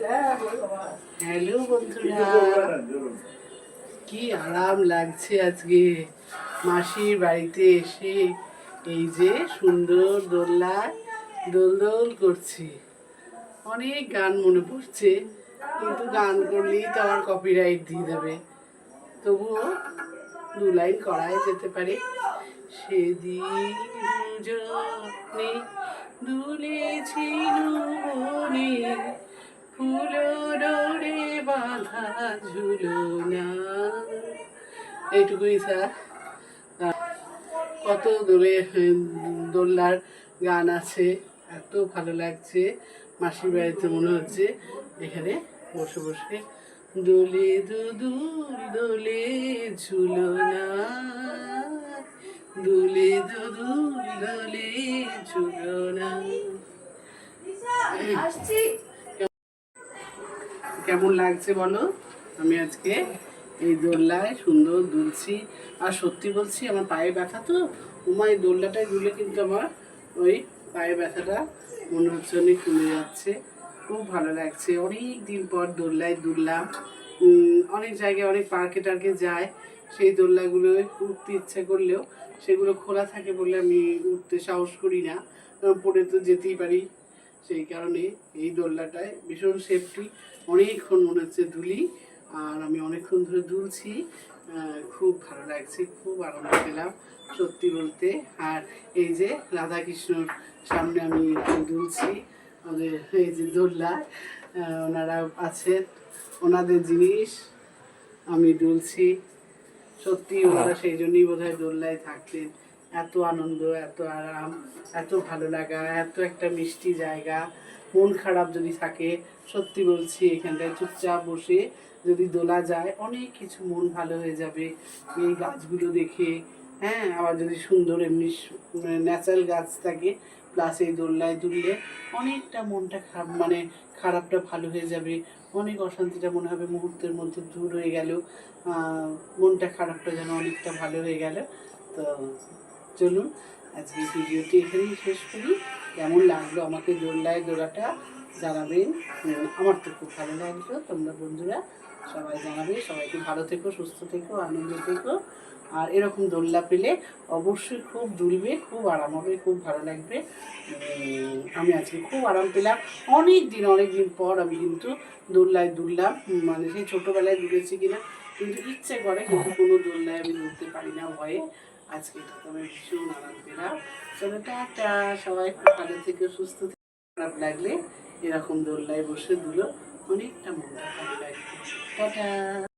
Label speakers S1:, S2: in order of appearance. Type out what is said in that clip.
S1: Hello বন্ধুরা, কি আরাম লাগছে আজকে মাসির বাড়িতে এসে। এই যে সুন্দর দোলনায় দোল দোল করছি। অনেক গান মনে পড়ছে, কিন্তু গান করলেই তো আমার কপিরাইট দিয়ে দেবে। তবুও দু লাইন করাই যেতে পারে। সেদিন দুজনে দুলেছিল বনে, ফুলো ডোরে বাঁধা ঝুলনা। এইটুকুই স্যার। কত দোলনার গান আছে, এত ভালো লাগছে। মাসির বাড়িতে মনে হচ্ছে এখানে বসে বসে দোলে দুদুল দোলে ঝুলনা, দোলে দুদুল দোলে ঝুলনা। কেমন লাগছে বলো? আমি আজকে এই দোলনায় সুন্দর দুলছি। আর সত্যি বলছি, আমার পায়ে ব্যথা তো, এই দোলনাটায় দুলে কিন্তু আমার ওই পায়ে ব্যথাটা মনে হচ্ছে অনেক কমে যাচ্ছে। খুব ভালো লাগছে। অনেক দিন পর দোলনায় দুললাম। অনেক জায়গায় অনেক পার্কে টার্কে যায়, সেই দোলনাগুলো উঠতে ইচ্ছে করলেও সেগুলো খোলা থাকে বলে আমি উঠতে সাহস করি না, কারণ পড়ে তো যেতেই পারি। সেই কারণে এই দোলনাটায় ভীষণ সেফটি। অনেকক্ষণ মনে হচ্ছে দুলি, আর আমি অনেকক্ষণ ধরে দুলছি। খুব ভালো লাগছে, খুব আনন্দ পেলাম সত্যি বলতে। আর এই যে রাধাকৃষ্ণর সামনে আমি দুলছি, ওদের এই যে দোলনা, ওনারা আছেন, ওনাদের জিনিস আমি দুলছি। সত্যি ওনারা সেই জন্যই বোধহয় দোলনায় থাকতেন। এত আনন্দ, এত আরাম, এত ভালো লাগা, এত একটা মিষ্টি জায়গা। মন খারাপ যদি থাকে, সত্যি বলছি, এখানটায় চুপচাপ বসে যদি দোলা যায়, অনেক কিছু মন ভালো হয়ে যাবে এই গাছগুলো দেখে। হ্যাঁ, আবার যদি সুন্দর এমনি ন্যাচারাল গাছ থাকে, প্লাস এই দোলনায় দুললে অনেকটা মনটা খারাপটা ভালো হয়ে যাবে। অনেক অশান্তিটা মনে হবে মুহূর্তের মধ্যে দূর হয়ে গেল। মনটা খারাপটা যেন অনেকটা ভালো হয়ে গেল। তো চলুন আজকে ভিডিওটি এখানেই শেষ করি। কেমন লাগলো আমাকে দোলনায় দোলাটা জানাবেন। আমার তো খুব ভালো লাগলো। তোমরা বন্ধুরা সবাই জানাবে। সবাইকে ভালো থেকো, সুস্থ থেকো, আনন্দ থেকো। আর এরকম দোলনা পেলে অবশ্যই খুব দুলবে, খুব আরাম হবে, খুব ভালো লাগবে। আমি আজকে খুব আরাম পেলাম। অনেক দিন পর আমি কিন্তু দোলনায় দুললাম। মানে সেই ছোটোবেলায় দুলেছি কিনা কিন্তু ইচ্ছে করে, কিন্তু কোনো দোলনায় আমি দুলতে পারি না ভয়ে। আজকে আমি ভীষণ আরাম পেলাম। চলো টাটা, সবাই খুব ভালো থেকে সুস্থ থেকে। খারাপ লাগলে এরকম দোলনায় বসে দুলো, অনেকটা মনটা ভালো লাগবে। টাটা।